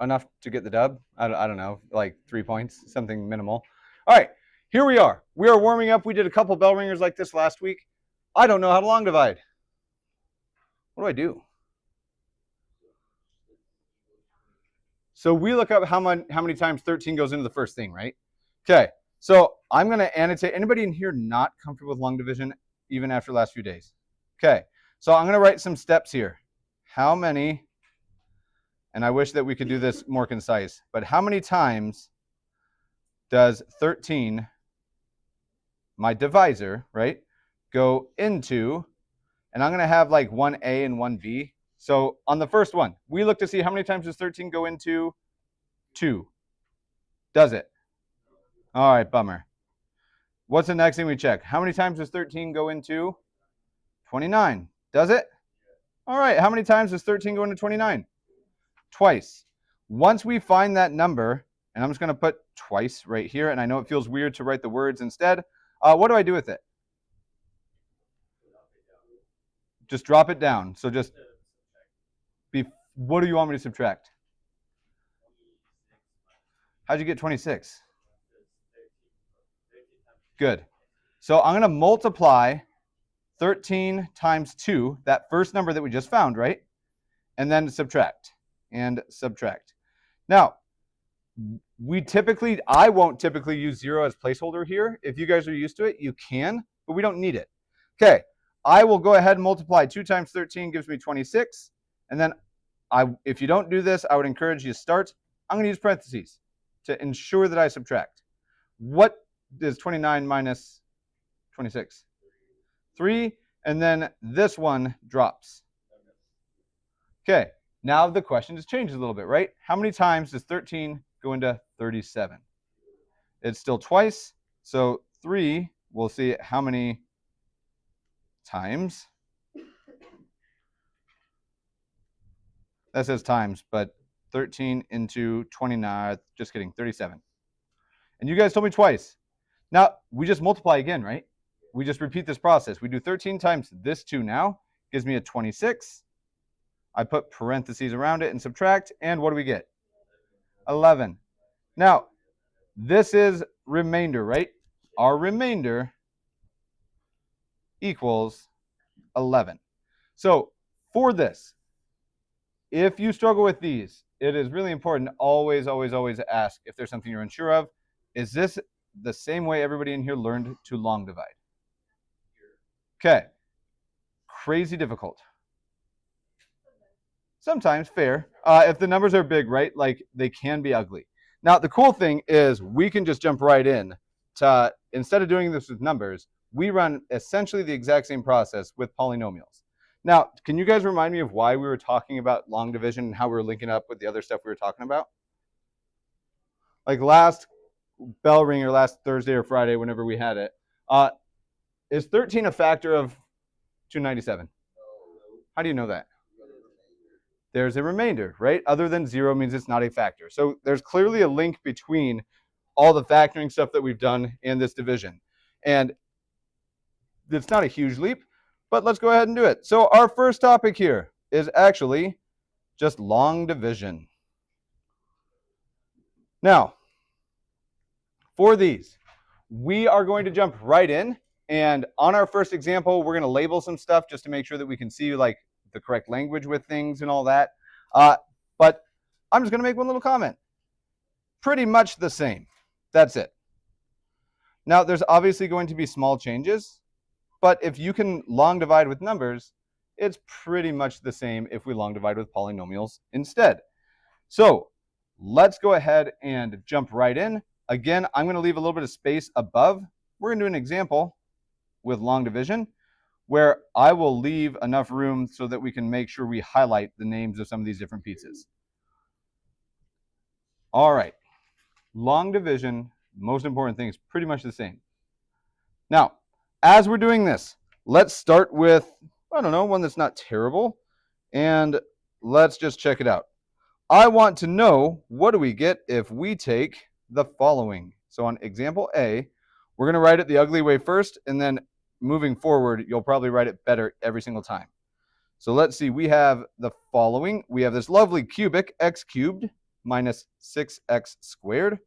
enough to get the dub. I don't know, like 3 points, something minimal. All right, here we are. We are warming up. We did a couple bell ringers like this last week. I don't know how to long divide. What do I do? So we look up how many times 13 goes into the first thing, right? Okay, so I'm going to annotate. Anybody in here not comfortable with long division even after the last few days? Okay, so I'm going to write some steps here. How many, and I wish that we could do this more concise, but how many times does 13, my divisor, right, go into, and I'm going to have like 1A and 1B. So on the first one, we look to see how many times does 13 go into 2. Does it? All right, bummer. What's the next thing we check? How many times does 13 go into 29? Does it? All right, how many times does 13 go into 29? Twice. Once we find that number, and I'm just going to put twice right here, and I know it feels weird to write the words instead. What do I do with it? Just drop it down. So just what do you want me to subtract? How'd you get 26? Good. So I'm going to multiply 13 times 2, that first number that we just found, right? And then subtract and subtract. Now, I won't typically use 0 as placeholder here. If you guys are used to it, you can, but we don't need it. Okay, I will go ahead and multiply 2 times 13 gives me 26. And then if you don't do this, I would encourage you to start. I'm going to use parentheses to ensure that I subtract. What is 29 minus 26? 3, and then this one drops. Okay, now the question has changed a little bit, right? How many times does 13 go into 37? It's still twice, so 3, we'll see how many times. That says times, but 13 into 29, just kidding, 37. And you guys told me twice. Now, we just multiply again, right? We just repeat this process. We do 13 times this 2 now, gives me a 26. I put parentheses around it and subtract, and what do we get? 11. Now, this is remainder, right? Our remainder equals 11. So for this, if you struggle with these, it is really important to always, always, always ask if there's something you're unsure of. Is this the same way everybody in here learned to long divide? Okay. Crazy difficult. Sometimes fair. If the numbers are big, right, like they can be ugly. Now, the cool thing is we can just jump right in to, instead of doing this with numbers, we run essentially the exact same process with polynomials. Now, can you guys remind me of why we were talking about long division and how we were linking up with the other stuff we were talking about? Like last bell ring or last Thursday or Friday, whenever we had it, is 13 a factor of 297? How do you know that? There's a remainder, right? Other than 0 means it's not a factor. So there's clearly a link between all the factoring stuff that we've done and this division. And it's not a huge leap, but let's go ahead and do it. So our first topic here is actually just long division. Now, for these, we are going to jump right in. And on our first example, we're going to label some stuff just to make sure that we can see like the correct language with things and all that. But I'm just going to make one little comment. Pretty much the same. That's it. Now, there's obviously going to be small changes, but if you can long divide with numbers, it's pretty much the same if we long divide with polynomials instead. So let's go ahead and jump right in. Again, I'm going to leave a little bit of space above. We're going to do an example with long division where I will leave enough room so that we can make sure we highlight the names of some of these different pieces. All right, long division, most important thing is pretty much the same. Now, as we're doing this, let's start with, I don't know, one that's not terrible, and let's just check it out. I want to know, what do we get if we take the following? So on example A, we're going to write it the ugly way first, and then moving forward, you'll probably write it better every single time. So let's see, we have the following. We have this lovely cubic, x cubed minus 6x squared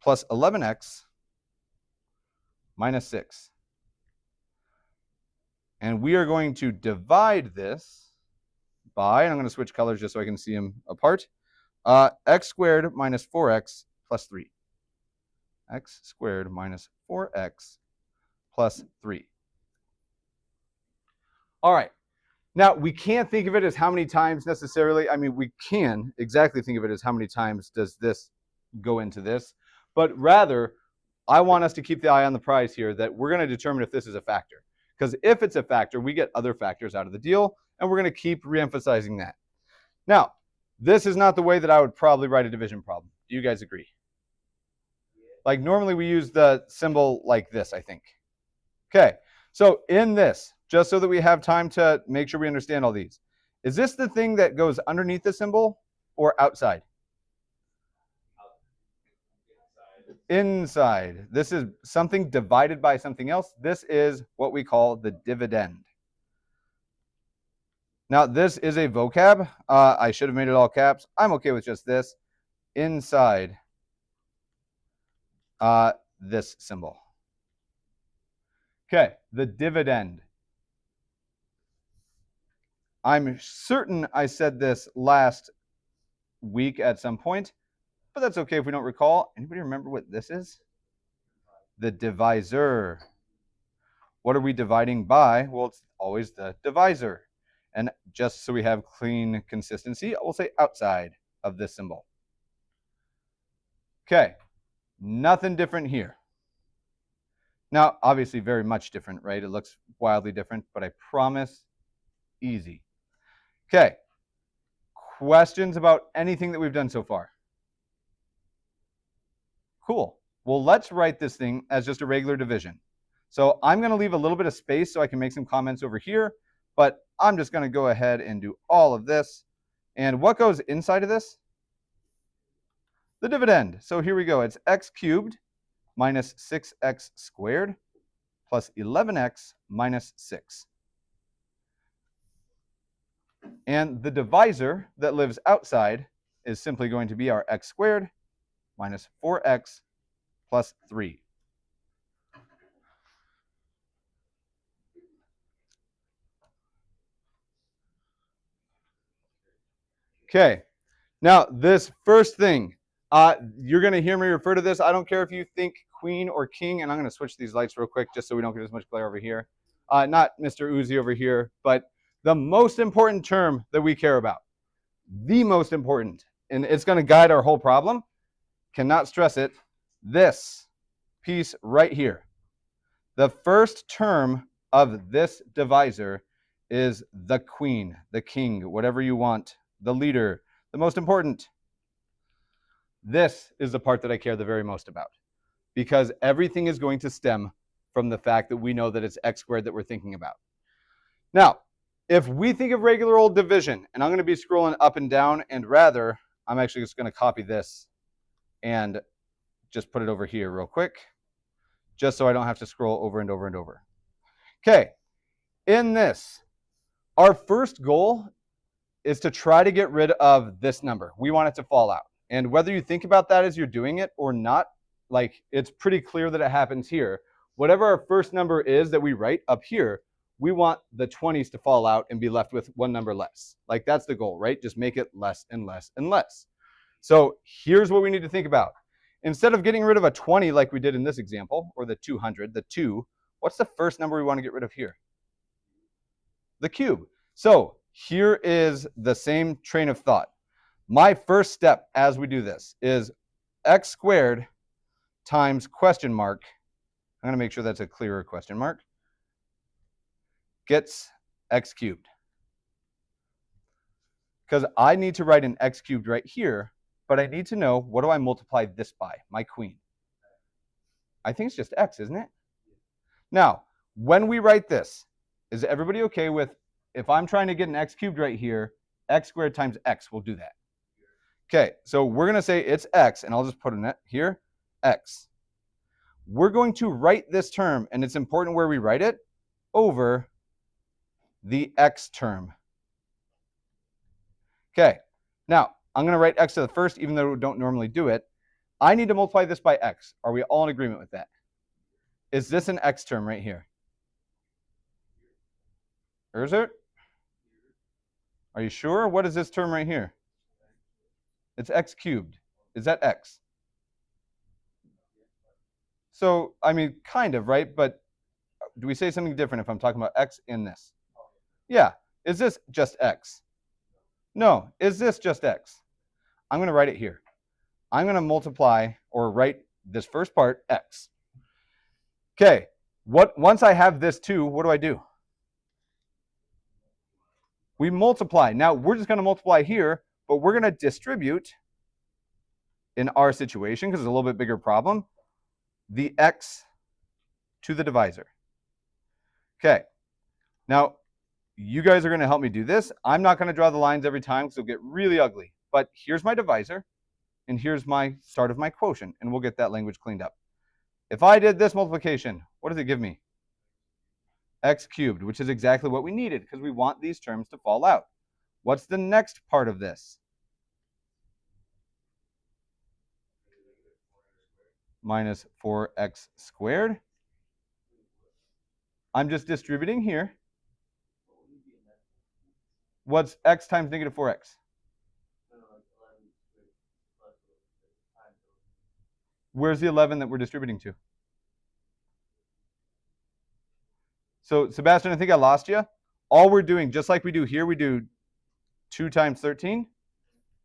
plus 11x minus 6. And we are going to divide this by, and I'm going to switch colors just so I can see them apart, x squared minus 4x plus 3. X squared minus 4x plus 3. All right. Now, we can't think of it as how many times necessarily. I mean, we can exactly think of it as how many times does this go into this. But rather, I want us to keep the eye on the prize here, that we're going to determine if this is a factor. Because if it's a factor, we get other factors out of the deal, and we're going to keep reemphasizing that. Now, this is not the way that I would probably write a division problem. Do you guys agree? Like normally we use the symbol like this, I think. Okay, so in this, just so that we have time to make sure we understand all these, is this the thing that goes underneath the symbol or outside? Inside. This is something divided by something else. This is what we call the dividend. Now, this is a vocab. I should have made it all caps. I'm okay with just this. Inside this symbol. Okay, the dividend. I'm certain I said this last week at some point, but that's okay if we don't recall. Anybody remember what this is? The divisor. What are we dividing by? Well, it's always the divisor. And just so we have clean consistency, we'll say outside of this symbol. Okay, nothing different here. Now, obviously very much different, right? It looks wildly different, but I promise, easy. Okay, questions about anything that we've done so far? Cool. Well, let's write this thing as just a regular division. So I'm going to leave a little bit of space so I can make some comments over here, but I'm just going to go ahead and do all of this. And what goes inside of this? The dividend. So here we go. It's x cubed minus 6x squared plus 11x minus 6. And the divisor that lives outside is simply going to be our x squared minus 4x plus 3. Okay, now this first thing, you're going to hear me refer to this. I don't care if you think queen or king, and I'm going to switch these lights real quick just so we don't get as much glare over here. Not Mr. Uzi over here, but the most important term that we care about, the most important, and it's going to guide our whole problem, cannot stress it, this piece right here. The first term of this divisor is the queen, the king, whatever you want, the leader, the most important. This is the part that I care the very most about, because everything is going to stem from the fact that we know that it's x squared that we're thinking about. Now, if we think of regular old division, and I'm going to be scrolling up and down, and rather, I'm actually just going to copy this and just put it over here real quick, just so I don't have to scroll over and over and over. Okay, in this, our first goal is to try to get rid of this number. We want it to fall out. And whether you think about that as you're doing it or not, like it's pretty clear that it happens here. Whatever our first number is that we write up here, we want the 20s to fall out and be left with one number less. Like that's the goal, right? Just make it less and less and less. So here's what we need to think about. Instead of getting rid of a 20 like we did in this example, or the 200, the 2, what's the first number we want to get rid of here? The cube. So here is the same train of thought. My first step as we do this is x squared times question mark. I'm going to make sure that's a clearer question mark. Gets x cubed. Because I need to write an x cubed right here, but I need to know, what do I multiply this by? My queen. I think it's just x, isn't it? Now, when we write this, is everybody okay with, if I'm trying to get an x cubed right here, x squared times x will do that. Okay, so we're going to say it's x, and I'll just put in it here, x. We're going to write this term, and it's important where we write it, over the x term. Okay, now I'm going to write x to the first, even though we don't normally do it. I need to multiply this by x. Are we all in agreement with that? Is this an x term right here? Or is it? Are you sure? What is this term right here? It's x cubed. Is that x? So, I mean, kind of, right? But do we say something different if I'm talking about x in this? Yeah. Is this just x? No. Is this just x? I'm going to write it here. I'm going to multiply or write this first part x. Okay. Once I have this 2, what do? We multiply. Now, we're just going to multiply here, but we're going to distribute, in our situation, because it's a little bit bigger problem, the x to the divisor. Okay. Now, you guys are going to help me do this. I'm not going to draw the lines every time because it'll get really ugly. But here's my divisor, and here's my start of my quotient, and we'll get that language cleaned up. If I did this multiplication, what does it give me? X cubed, which is exactly what we needed because we want these terms to fall out. What's the next part of this? Minus 4x squared. I'm just distributing here. What's x times negative 4x? Where's the 11 that we're distributing to? So, Sebastian, I think I lost you. All we're doing, just like we do here, we do 2 times 13.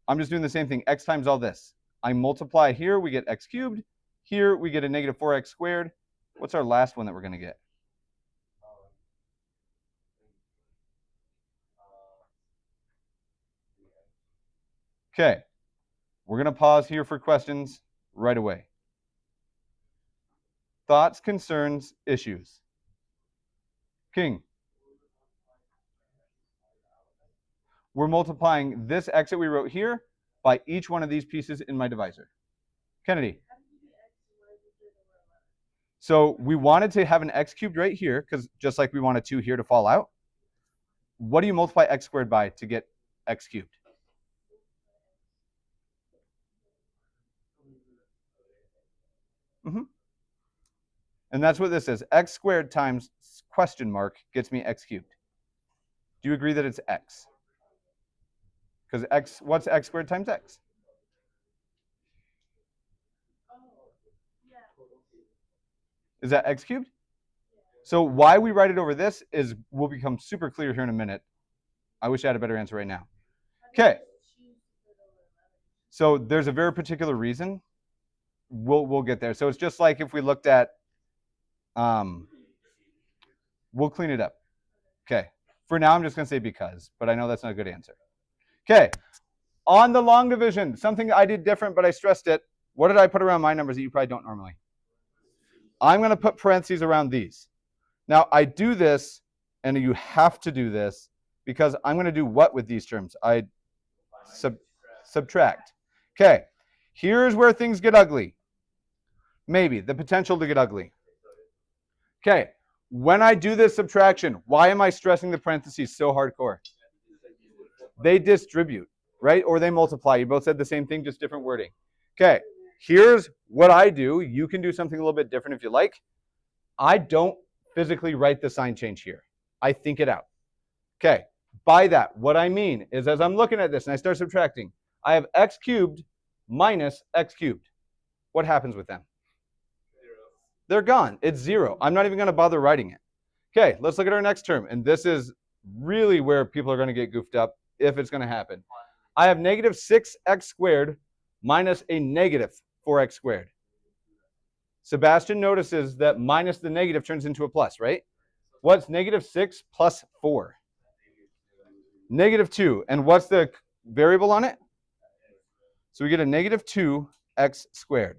I'm just doing the same thing, x times all this. I multiply here, we get x cubed. Here, we get a negative 4x squared. What's our last one that we're going to get? Okay. We're going to pause here for questions right away. Thoughts, concerns, issues? King. We're multiplying this x that we wrote here by each one of these pieces in my divisor. Kennedy. So we wanted to have an x cubed right here, because just like we wanted 2 here to fall out. What do you multiply x squared by to get x cubed? And that's what this is. X squared times question mark gets me x cubed. Do you agree that it's x? Because x, what's x squared times x? Is that x cubed? So why we write it over this is will become super clear here in a minute. I wish I had a better answer right now. Okay. So there's a very particular reason. We'll get there. So it's just like if we looked at, we'll clean it up. Okay. For now, I'm just going to say because, but I know that's not a good answer. Okay. On the long division, something I did different, but I stressed it. What did I put around my numbers that you probably don't normally? I'm going to put parentheses around these. Now, I do this, and you have to do this, because I'm going to do what with these terms? I subtract. Okay. Here's where things get ugly. Maybe. The potential to get ugly. Okay. When I do this subtraction, why am I stressing the parentheses so hardcore? They distribute, right? Or they multiply. You both said the same thing, just different wording. Okay. Here's what I do. You can do something a little bit different if you like. I don't physically write the sign change here. I think it out. Okay. By that, what I mean is as I'm looking at this and I start subtracting, I have x cubed minus x cubed. What happens with them? They're gone. It's 0. I'm not even going to bother writing it. Okay, let's look at our next term. And this is really where people are going to get goofed up if it's going to happen. I have negative 6x squared minus a negative 4x squared. Sebastian notices that minus the negative turns into a plus, right? What's negative 6 plus 4? Negative 2. And what's the variable on it? So we get a negative 2x squared.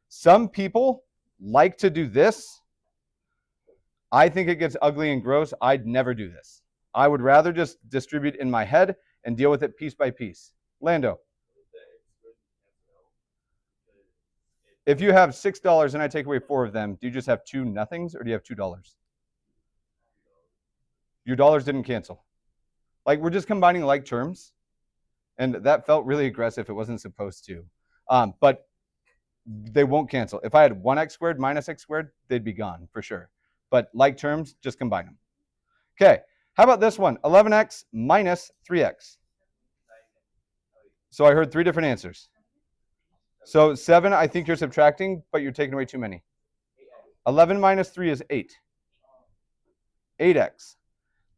Some people like to do this. I think it gets ugly and gross. I'd never do this. I would rather just distribute in my head and deal with it piece by piece. Lando. If you have $6 and I take away 4 of them, do you just have 2 nothings or do you have $2? Your dollars didn't cancel. Like we're just combining like terms. And that felt really aggressive. It wasn't supposed to. But they won't cancel. If I had 1x squared minus x squared, they'd be gone for sure. But like terms, just combine them. Okay, how about this one? 11x minus 3x. So I heard 3 different answers. So 7, I think you're subtracting, but you're taking away too many. 11 minus 3 is 8. 8x.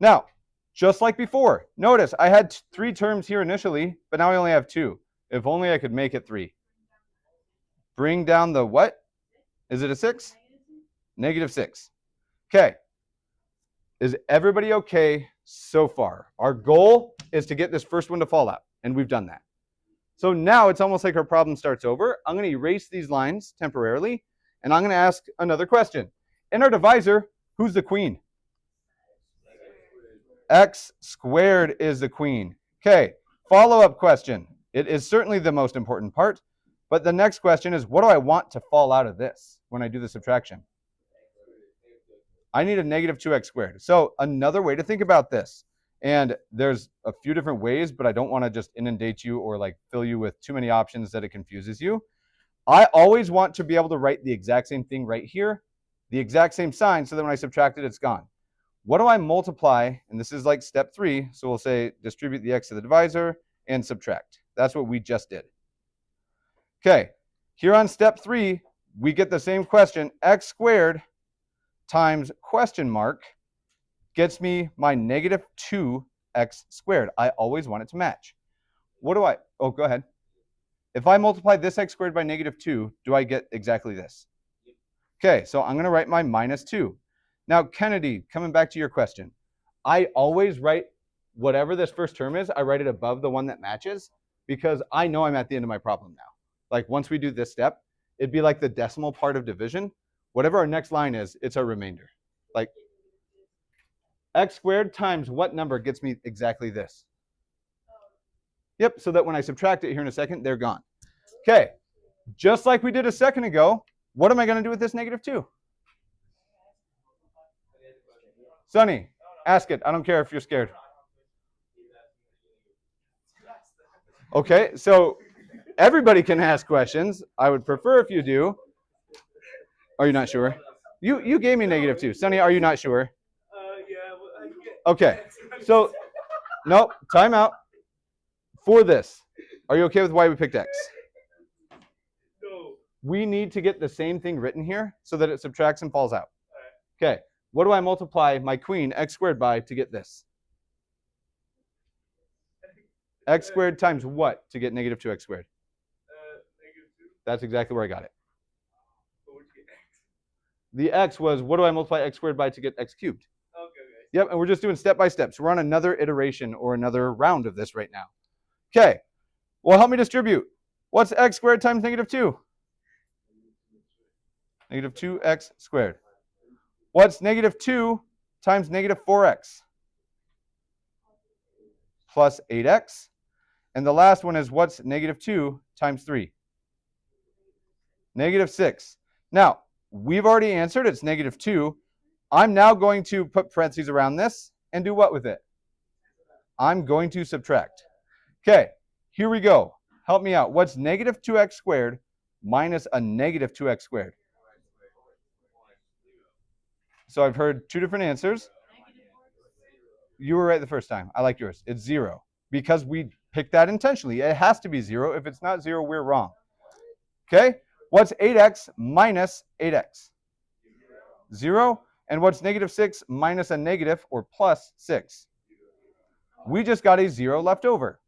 Now, just like before, notice I had 3 terms here initially, but now I only have 2. If only I could make it 3. Bring down the what? Is it a 6? Negative 6. Okay. Is everybody okay so far? Our goal is to get this first one to fall out, and we've done that. So now it's almost like our problem starts over. I'm going to erase these lines temporarily, and I'm going to ask another question. In our divisor, who's the queen? X squared is the queen. Okay, follow-up question. It is certainly the most important part, but the next question is, what do I want to fall out of this when I do the subtraction? I need a negative 2x squared. So another way to think about this, and there's a few different ways, but I don't want to just inundate you or like fill you with too many options that it confuses you. I always want to be able to write the exact same thing right here, the exact same sign, so that when I subtract it, it's gone. What do I multiply? And this is like step 3. So we'll say distribute the x to the divisor and subtract. That's what we just did. Okay, here on step 3, we get the same question. X squared times question mark gets me my negative 2x squared. I always want it to match. What do I, oh, go ahead. If I multiply this x squared by negative 2, do I get exactly this? Okay, so I'm going to write my minus 2. Now, Kennedy, coming back to your question, I always write whatever this first term is, I write it above the one that matches because I know I'm at the end of my problem now. Like once we do this step, it'd be like the decimal part of division. Whatever our next line is, it's our remainder. Like x squared times what number gets me exactly this? Yep, so that when I subtract it here in a second, they're gone. Okay, just like we did a second ago, what am I going to do with this negative 2? Sonny, ask it. I don't care if you're scared. Okay, so everybody can ask questions. I would prefer if you do. Are you not sure? You gave me negative 2. Sonny, are you not sure? Yeah. Okay, so nope, time out. For this, are you okay with why we picked x? No. We need to get the same thing written here so that it subtracts and falls out. Okay, what do I multiply my queen x squared by to get this? X squared times what to get negative 2x squared? Negative 2. That's exactly where I got it. The x was, what do I multiply x squared by to get x cubed? Okay. Yep, and we're just doing step by step. So we're on another iteration or another round of this right now. Okay, well, help me distribute. What's x squared times negative 2? Negative 2x squared. What's negative 2 times negative 4x? Plus 8x. And the last one is what's negative 2 times 3? Negative 6. Now, we've already answered it's negative 2. I'm now going to put parentheses around this and do what with it? I'm going to subtract. Okay, here we go. Help me out. What's negative 2x squared minus a negative 2x squared? So I've heard 2 different answers. You were right the first time. I like yours. It's 0 because we picked that intentionally. It has to be 0. If it's not 0, we're wrong. Okay, what's 8x minus 8x? 0. And what's negative 6 minus a negative or plus 6? We just got a 0 left over.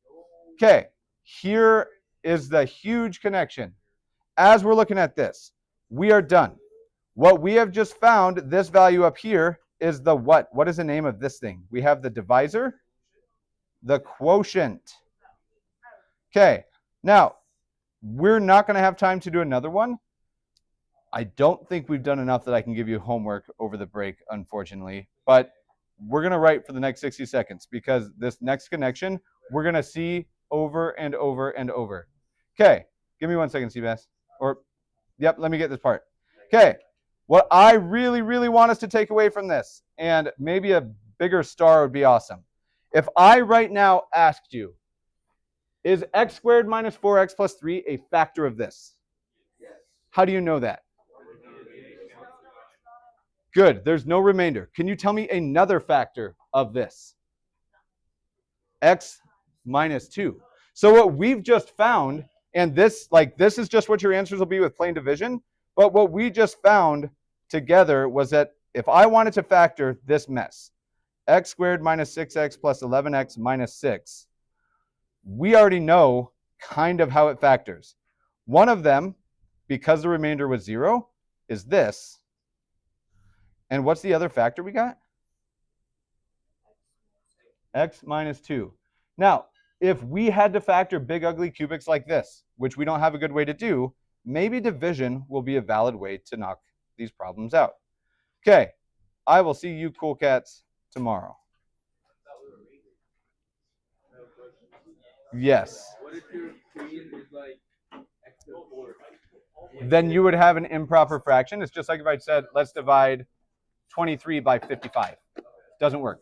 Okay, here is the huge connection. As we're looking at this, we are done. What we have just found, this value up here, is the what? What is the name of this thing? We have the divisor, the quotient. Okay, now, we're not going to have time to do another one. I don't think we've done enough that I can give you homework over the break, unfortunately. But we're going to write for the next 60 seconds because this next connection, we're going to see over and over and over. Okay, give me 1 second, Seabass. Or, yep, let me get this part. Okay, what I really, really want us to take away from this, and maybe a bigger star would be awesome. If I right now asked you, Is x squared minus 4x plus 3 a factor of this? How do you know that? Good. There's no remainder. Can you tell me another factor of this? X minus 2. So what we've just found, and this is just what your answers will be with plain division, but what we just found together was that if I wanted to factor this mess, x squared minus 6x plus 11x minus 6, we already know kind of how it factors. One of them, because the remainder was 0, is this. And what's the other factor we got? X minus 2. Now, if we had to factor big ugly cubics like this, which we don't have a good way to do, maybe division will be a valid way to knock these problems out. Okay, I will see you cool cats tomorrow. Yes. What if your queen is like x to the 4? Then you would have an improper fraction. It's just like if I said, let's divide 23 by 55. Doesn't work.